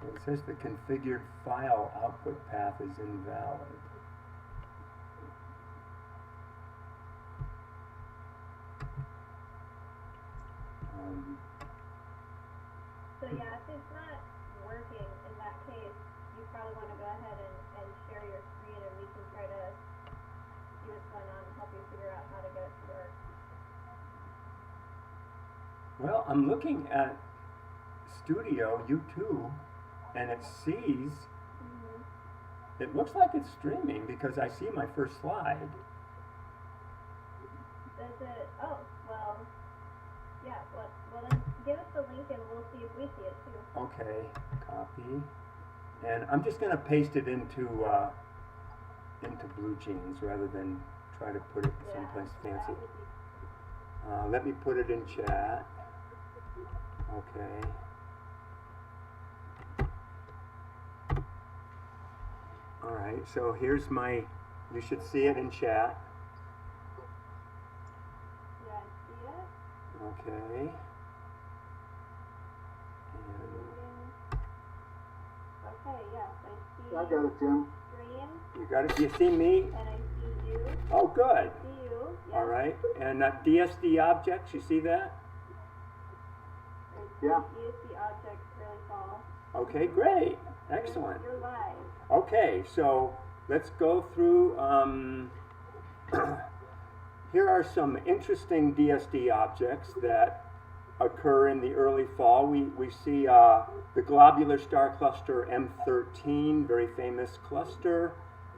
It says the configured file output path is invalid. So yeah, if it's not working in that case, you probably want to go ahead and share your screen, and we can try to see what's going on and help you figure out how to get it to work. Well, I'm looking at Studio YouTube, and it sees, it looks like it's streaming because I see my first slide. Does it? Oh, well, yeah. Well, then give us the link, and we'll see if we see it too. Okay, copy, and I'm just going to paste it into Blue Jeans rather than try to put it someplace fancy. Let me put it in chat. Okay. All right, so here's my, you should see it in chat. Yeah, I see it. Okay. Okay, yes, I see. I got it, Tim. Stream. You got it? Do you see me? And I see you. Oh, good. I see you. Yes. All right, and DSD objects, you see that? Yeah. DSD objects really fall. Okay, great. Excellent. You're live. Okay, so let's go through. Here are some interesting DSD objects that occur in the early fall. We see the globular star cluster M13, very famous cluster,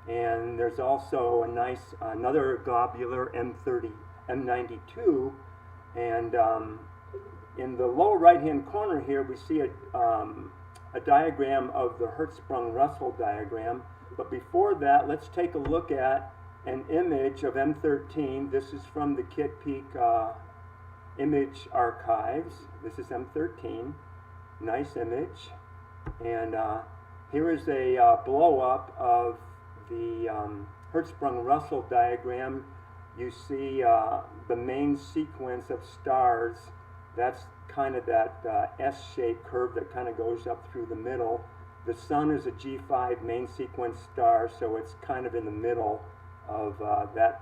and there's also a nice another globular M92, and in the lower right-hand corner here we see a diagram of the Hertzsprung-Russell diagram. But before that, let's take a look at an image of M13. This is from the Kitt Peak image archives. This is M13. Nice image. And here is a blow-up of the Hertzsprung-Russell diagram. You see the main sequence of stars. That's kind of that S-shaped curve that kind of goes up through the middle. The sun is a G5 main sequence star, so it's kind of in the middle of that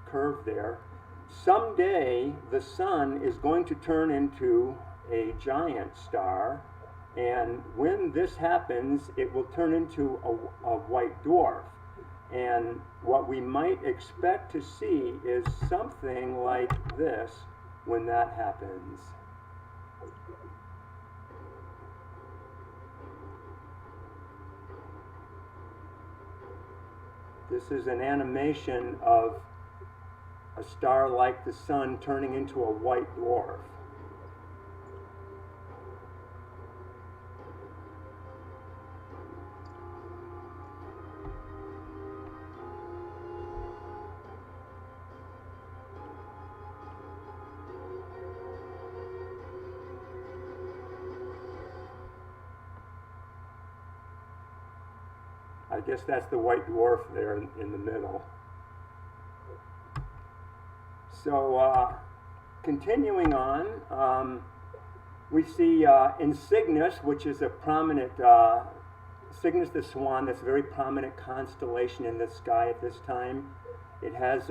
curve there. Someday the sun is going to turn into a giant star, and when this happens, it will turn into a white dwarf. And what we might expect to see is something like this when that happens. This is an animation of a star like the sun turning into a white dwarf. I guess that's the white dwarf there in the middle. So continuing on, we see in Cygnus, which is a prominent, Cygnus the Swan, that's a very prominent constellation in the sky at this time. It has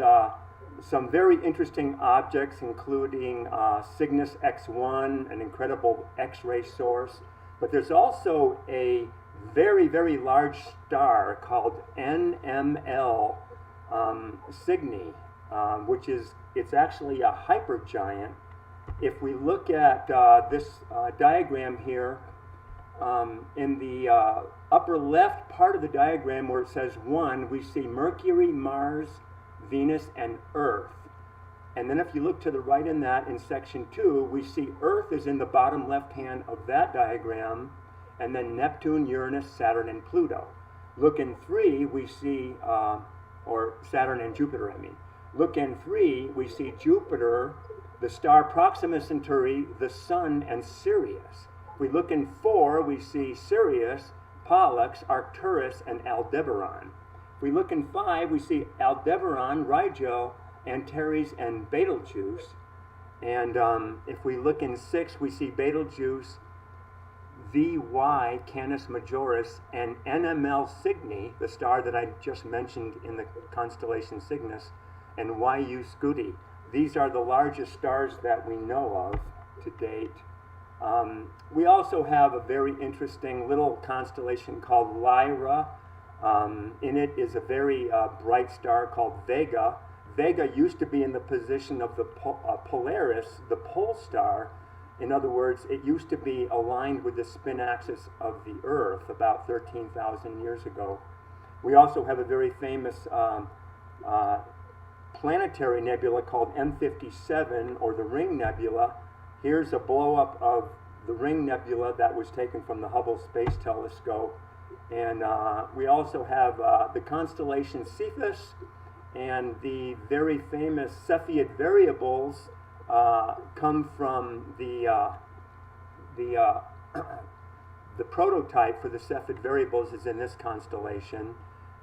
some very interesting objects, including Cygnus X1, an incredible X-ray source. But there's also a very, very large star called NML Cygni, which is, it's actually a hypergiant. If we look at this diagram here, in the upper left part of the diagram where it says 1, we see Mercury, Mars, Venus, and Earth. And then if you look to the right in that, in section 2, we see Earth is in the bottom left hand of that diagram, and then Neptune, Uranus, Saturn, and Pluto. Look in 3, we see, or Saturn and Jupiter, I mean. Look in 3, we see Jupiter, the star Proxima Centauri, the Sun, and Sirius. If we look in 4, we see Sirius, Pollux, Arcturus, and Aldebaran. If we look in 5, we see Aldebaran, Rigel, Antares, and Betelgeuse. And if we look in 6, we see Betelgeuse, VY Canis Majoris and NML Cygni, the star that I just mentioned in the constellation Cygnus, and YU Scuti. These are the largest stars that we know of to date. We also have a very interesting little constellation called Lyra. In it is a very bright star called Vega. Vega used to be in the position of the Polaris, the pole star. In other words, it used to be aligned with the spin axis of the Earth about 13,000 years ago. We also have a very famous planetary nebula called M57, or the Ring Nebula. Here's a blow-up of the Ring Nebula that was taken from the Hubble Space Telescope. And we also have the constellation Cephus, and the very famous Cepheid variables come from the prototype for the Cepheid variables is in this constellation,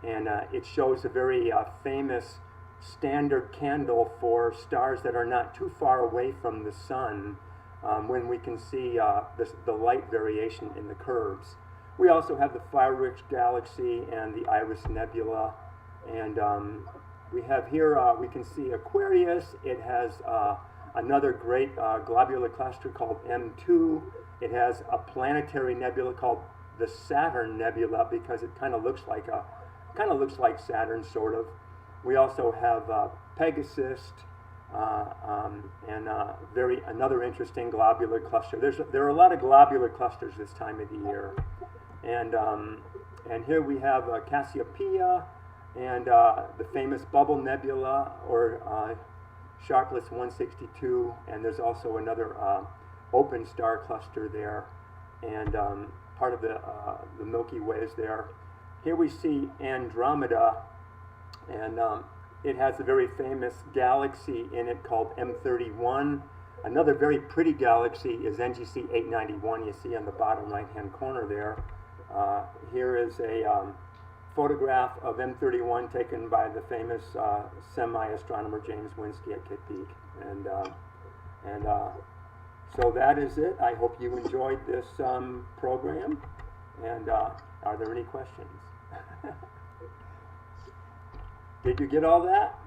and it shows a very famous standard candle for stars that are not too far away from the sun, when we can see the light variation in the curves. We also have the Fire-Rich Galaxy and the Iris Nebula, and we have here, we can see Aquarius. It has another great globular cluster called M2. It has a planetary nebula called the Saturn Nebula because it kind of looks like Saturn, sort of. We also have Pegasus, and another interesting globular cluster. There are a lot of globular clusters this time of the year, and here we have Cassiopeia and the famous Bubble Nebula, or Sharpless 162, and there's also another open star cluster there, and part of the Milky Way is there. Here we see Andromeda, and it has a very famous galaxy in it called M31. Another very pretty galaxy is NGC 891, you see on the bottom right-hand corner there. Here is a photograph of M31 taken by the famous semi-astronomer James Winsky at Kitt Peak. And so that is it. I hope you enjoyed this program. And are there any questions? Did you get all that?